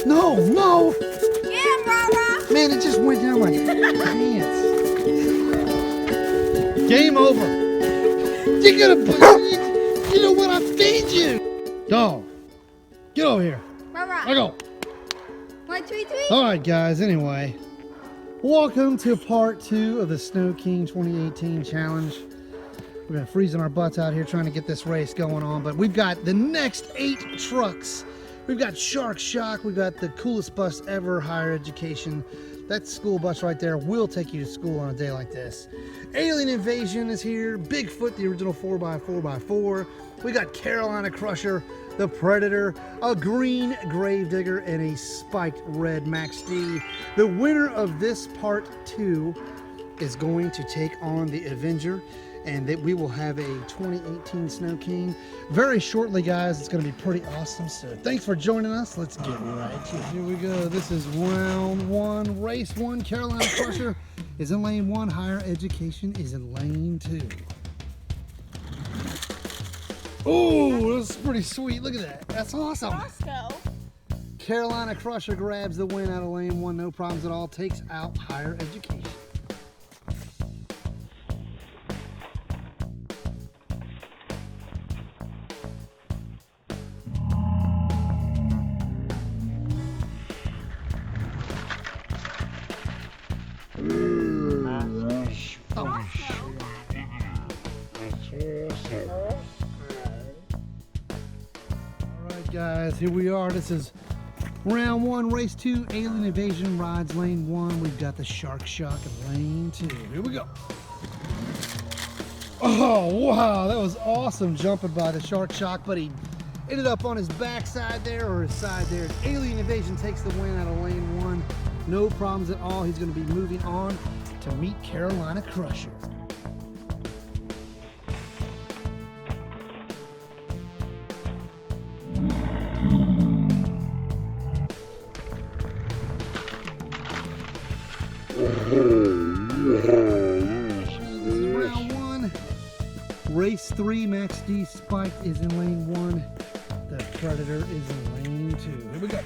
No, no! Yeah, Rara! Man, it just went down my pants. Game over. You're gonna put, you know what? I feed you. Dog, get over here. Rara! I go. Want tweet tweet? All right, guys. Anyway, welcome to part 2 of the Snow King 2018 challenge. We've been freezing our butts out here trying to get this race going on, but we've got the next 8 trucks. We've got Shark Shock. We've got the coolest bus ever, higher education. That school bus right there will take you to school on a day like this. Alien Invasion is here. Bigfoot, the original 4x4x4. We got Carolina Crusher, the Predator, a green Gravedigger, and a spiked red Max D. The winner of this part 2 is going to take on the Avenger, and that we will have a 2018 Snow King very shortly, guys. It's going to be pretty awesome. So thanks for joining us. Let's get right to it. Here we go. This is round 1, race 1. Carolina Crusher is in lane 1. Higher education is in lane 2. Oh, that's pretty sweet. Look at that. That's awesome. Roscoe. Carolina Crusher grabs the win out of lane 1. No problems at all. Takes out higher education. Alright guys, here we are. This is round 1, race 2. Alien Invasion rides lane 1. We've got the Shark Shock in lane 2. Here we go. Oh wow, that was awesome jumping by the Shark Shock, but he ended up on his backside there, or his side there. Alien Invasion takes the win out of lane 1. No problems at all. He's going to be moving on to meet Carolina Crusher. This is round 1. Race 3, Max D Spiked is in lane 1. The Predator is in lane 2. Here we go.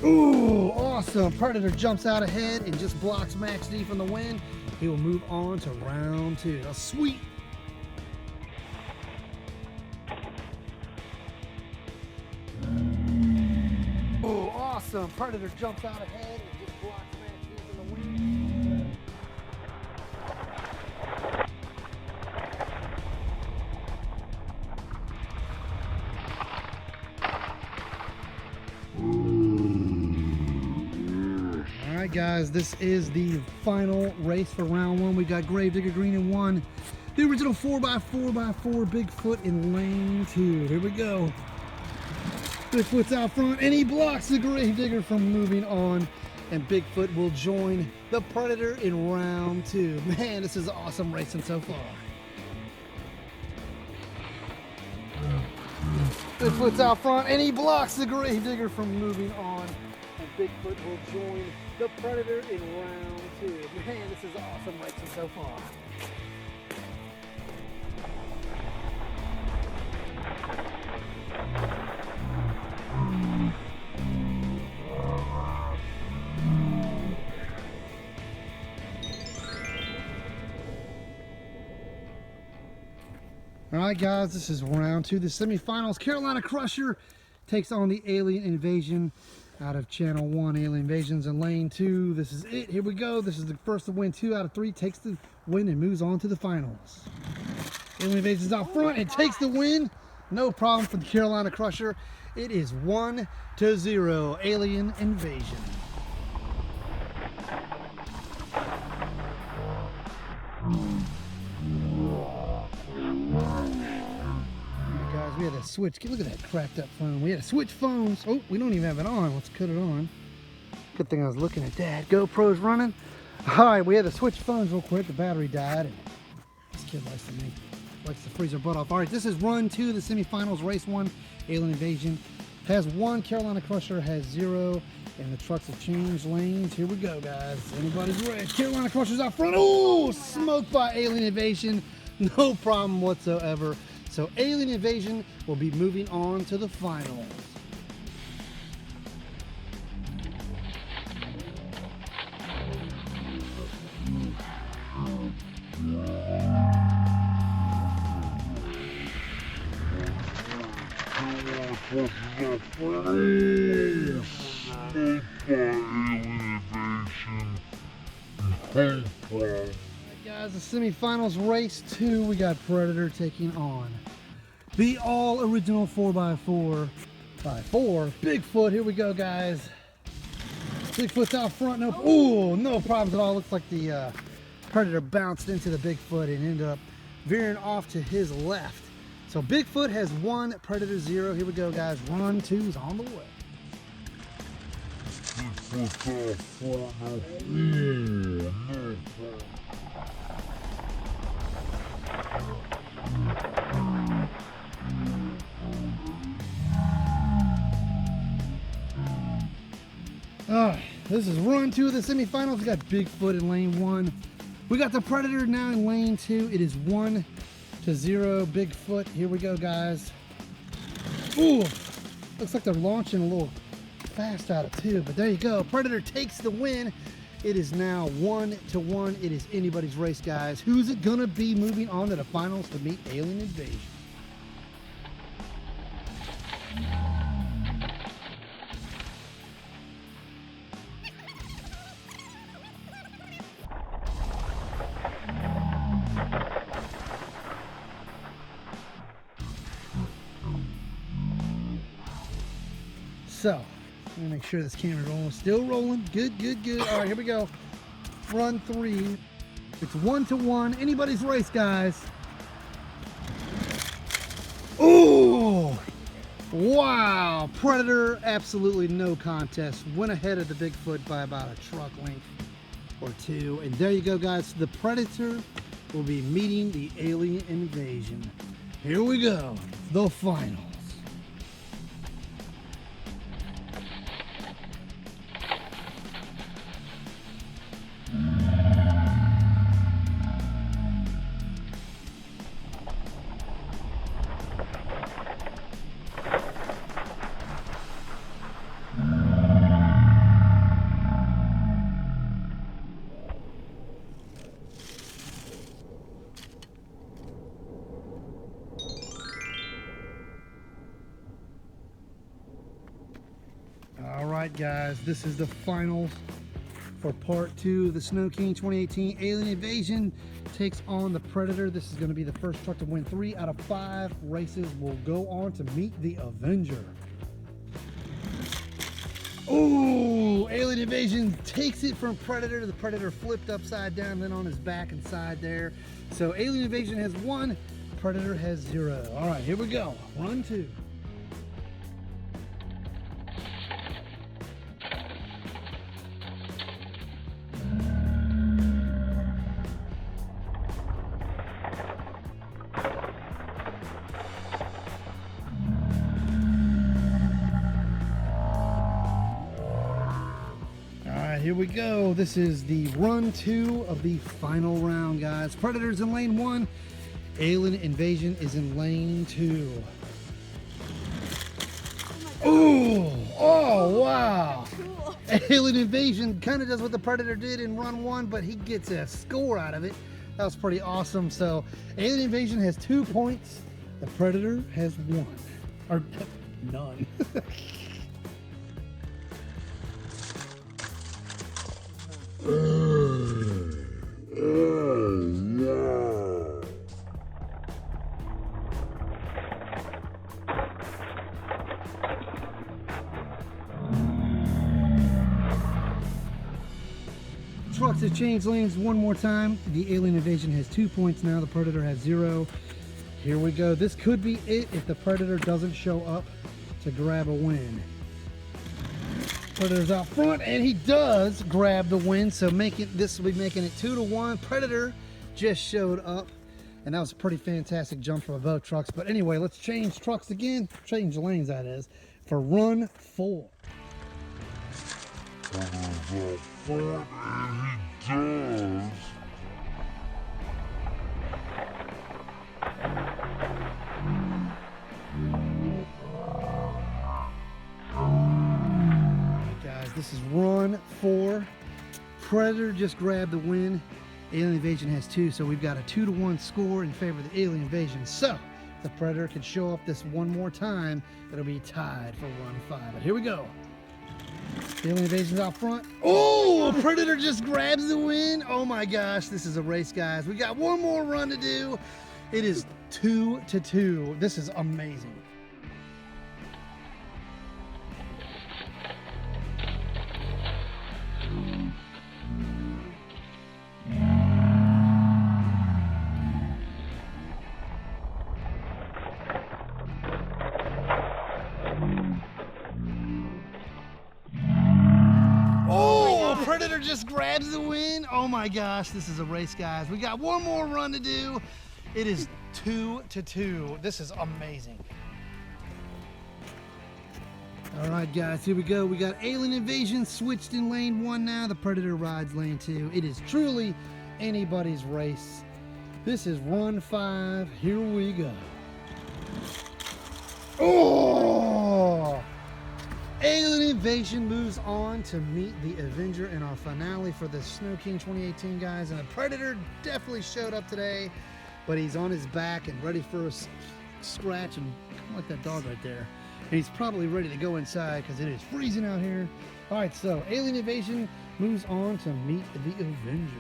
Ooh, awesome. Predator jumps out ahead and just blocks Max D from the win. He will move on to round 2. Oh, sweet. Oh, awesome. Predator jumps out ahead and just blocks Max D from the win. Alright guys, this is the final race for round 1. We got Gravedigger green in 1. The original 4x4x4 Bigfoot in lane 2. Here we go. Bigfoot's out front and he blocks the Gravedigger from moving on. And Bigfoot will join the Predator in round 2. Man, this is awesome racing so far. Bigfoot's out front and he blocks the Gravedigger from moving on. And Bigfoot will join the Predator in round 2. Man, this is awesome racing so far. Alright guys, this is round 2, the semifinals. Carolina Crusher takes on the Alien Invasion out of Channel 1. Alien Invasion's in lane 2. This is it. Here we go. This is the first to win 2 out of 3. Takes the win and moves on to the finals. Alien Invasion's out front and takes the win. No problem for the Carolina Crusher. It is 1-0. Alien Invasion. Guys, we had to switch. Look at that cracked up phone. We had to switch phones. Oh, we don't even have it on. Let's cut it on. Good thing I was looking at that. GoPro's running. All right, we had to switch phones real quick. The battery died. And this kid likes to freeze our butt off. All right, this is run 2, the semifinals, race 1. Alien Invasion has 1. Carolina Crusher has 0. And the trucks have changed lanes. Here we go, guys. Anybody's ready. Carolina Crusher's out front. Oh, smoked by Alien Invasion. No problem whatsoever. So Alien Invasion will be moving on to the finals. Alright guys, the semifinals race 2, we got Predator taking on the all original 4x4 Bigfoot. Here we go guys. Bigfoot's out front, no problems at all. Looks like the Predator bounced into the Bigfoot and ended up veering off to his left. So Bigfoot has 1, Predator 0. Here we go guys, run 2's on the way. This is run 2 of the semifinals. We got Bigfoot in lane 1. We got the Predator now in lane 2. It is 1-0 Bigfoot. Here we go, guys. Ooh, looks like they're launching a little fast out of 2, but there you go. Predator takes the win. It is now 1-1. It is anybody's race, guys. Who's it gonna be moving on to the finals to meet Alien Invasion? So, let me make sure this camera's rolling. Still rolling. Good, good, good. All right, here we go. Run 3. It's 1-1. Anybody's race, guys. Ooh! Wow! Predator, absolutely no contest. Went ahead of the Bigfoot by about a truck length or 2. And there you go, guys. The Predator will be meeting the Alien Invasion. Here we go. The finals. All right, guys, this is the finals for part 2 of the Snow King 2018 Alien Invasion takes on the Predator. This is going to be the first truck to win 3 out of 5 races. Will go on to meet the Avenger. Ooh, Alien Invasion takes it from Predator. The Predator flipped upside down, then on his back and side there. So Alien Invasion has 1, Predator has 0. All right, here we go. Run 2. Here we go. This is the run 2 of the final round, guys. Predator's in lane 1. Alien Invasion is in lane 2. Oh, oh, wow. Cool. Alien Invasion kind of does what the Predator did in run 1, but he gets a score out of it. That was pretty awesome. So Alien Invasion has 2 points. The Predator has 1. Or none. Trucks have changed lanes one more time. The Alien Invasion has 2 points now. The Predator has 0. Here we go. This could be it if the Predator doesn't show up to grab a win. Predator's out front, and he does grab the win, so this will be making it 2-1. Predator just showed up, and that was a pretty fantastic jump from both trucks. But anyway, let's change trucks again, change lanes that is, for run 4. Predator's out front, and he does. This is run 4. Predator just grabbed the win. Alien Invasion has 2, so we've got a 2-1 score in favor of the Alien Invasion. So, the Predator could show up this one more time, it'll be tied for run 5. But here we go. Alien Invasion's out front. Oh, Predator just grabs the win. Oh my gosh, this is a race, guys. We got one more run to do. It is 2-2. This is amazing. Predator just grabs the win. Oh my gosh, this is a race, guys. We got one more run to do. It is 2-2. This is amazing. All right, guys, here we go. We got Alien Invasion switched in lane 1 now. The Predator rides lane 2. It is truly anybody's race. This is run 5. Here we go. Oh! Alien Invasion moves on to meet the Avenger in our finale for the Snow King 2018, guys. And the Predator definitely showed up today, but he's on his back and ready for a scratch, and kind of like that dog right there. And he's probably ready to go inside because it is freezing out here. All right, so Alien Invasion moves on to meet the Avenger.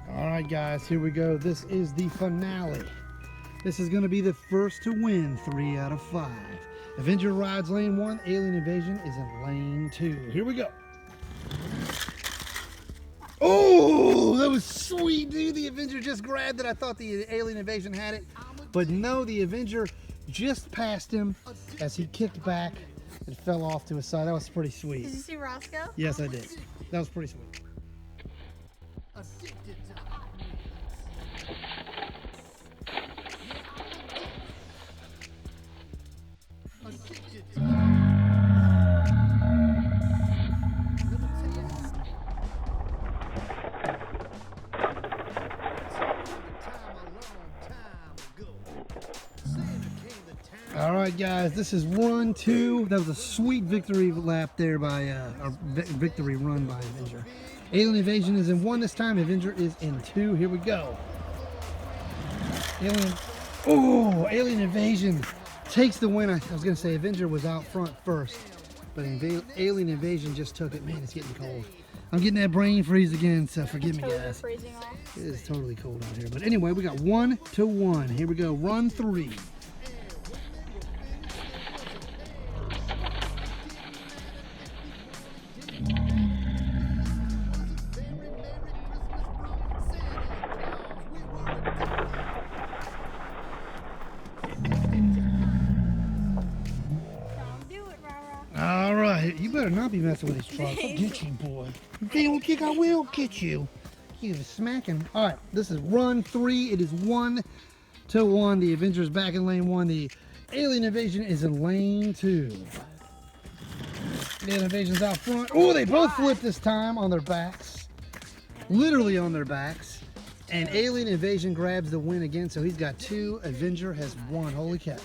Alright guys, here we go. This is the finale. This is going to be the first to win 3 out of 5. Avenger rides lane 1. Alien Invasion is in lane 2. Here we go. Oh, that was sweet, dude. The Avenger just grabbed it. I thought the Alien Invasion had it. But no, the Avenger just passed him as he kicked back and fell off to his side. That was pretty sweet. Did you see Roscoe? Yes, I did. That was pretty sweet. All right, guys, this is run 2. That was a sweet victory lap there by, victory run by Avenger. Alien Invasion is in 1 this time. Avenger is in 2. Here we go. Alien Invasion takes the win. I was going to say Avenger was out front first, but Alien Invasion just took it. Man, it's getting cold. I'm getting that brain freeze again, so forgive me, guys. Freezing off. It is totally cold out here. But anyway, we got 1-1. Here we go. Run 3. All right, you better not be messing with these trucks. I'll get you, boy. If you don't kick, I will get you. You smacking. All right, this is run 3. It is 1-1. The Avenger's back in lane 1. The Alien Invasion is in lane 2. The Alien Invasion's out front. Oh, they both flipped this time on their backs. Literally on their backs. And Alien Invasion grabs the win again, so he's got 2. Avenger has 1. Holy cow.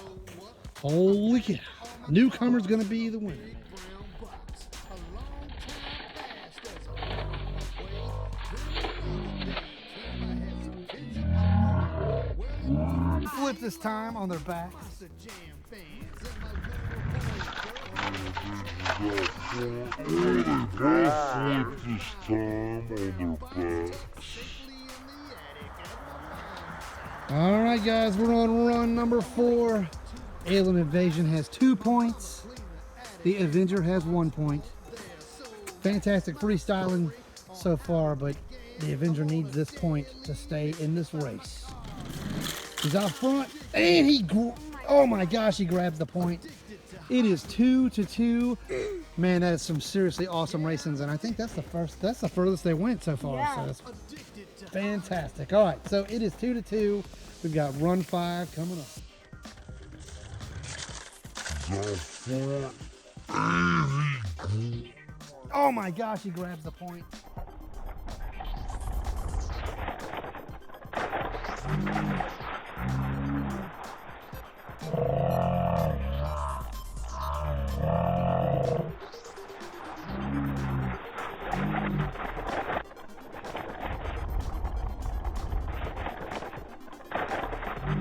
Holy cow. Newcomer's going to be the winner. Flip this time on their backs. All right, guys, we're on run number 4. Alien Invasion has 2 points. The Avenger has 1 point. Fantastic freestyling so far, but the Avenger needs this point to stay in this race. He's out front, and oh my gosh, he grabs the point. It is 2-2. Man, that is some seriously awesome racings, and I think that's the furthest they went so far. Yeah. So that's fantastic. All right, so it is 2-2. We've got run 5 coming up. Oh my gosh, he grabs the point.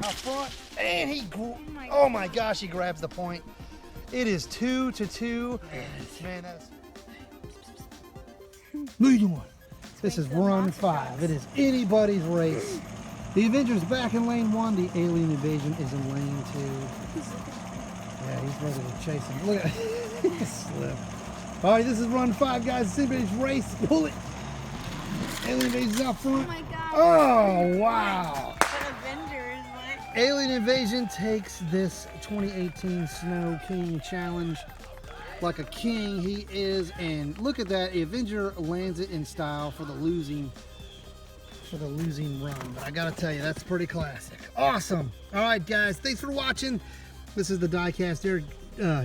Out front, and oh my gosh, he grabs the point. It is 2-2. Man, that's leading one. This is run 5. It is anybody's race. The Avenger's back in lane 1. The Alien Invasion is in lane 2. Yeah, he's ready to chase him. Look at he slip. All right, this is run 5, guys. It's anybody's race. Pull it. Alien Invasion's out front. Oh my god. Oh, wow. But Avengers, what? Alien Invasion takes this 2018 Snow King Challenge like a king he is, and look at that, Avenger lands it in style for the losing run. But I gotta tell you, that's pretty classic. Awesome. All right, guys, thanks for watching. This is the Diecast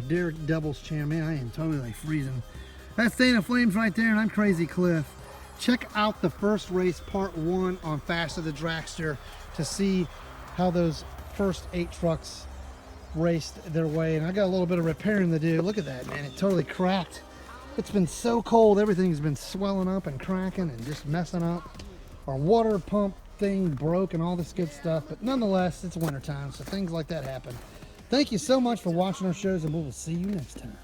Derek Doubles channel. Man, I am totally freezing. That's Dana Flames right there, and I'm Crazy Cliff. Check out the first race, part 1 on Fast of the Dragster, to see how those first 8 trucks raced their way. And I got a little bit of repairing to do. Look at that, man. It totally cracked. It's been so cold. Everything's been swelling up and cracking and just messing up. Our water pump thing broke and all this good stuff. But nonetheless, it's wintertime, so things like that happen. Thank you so much for watching our shows, and we will see you next time.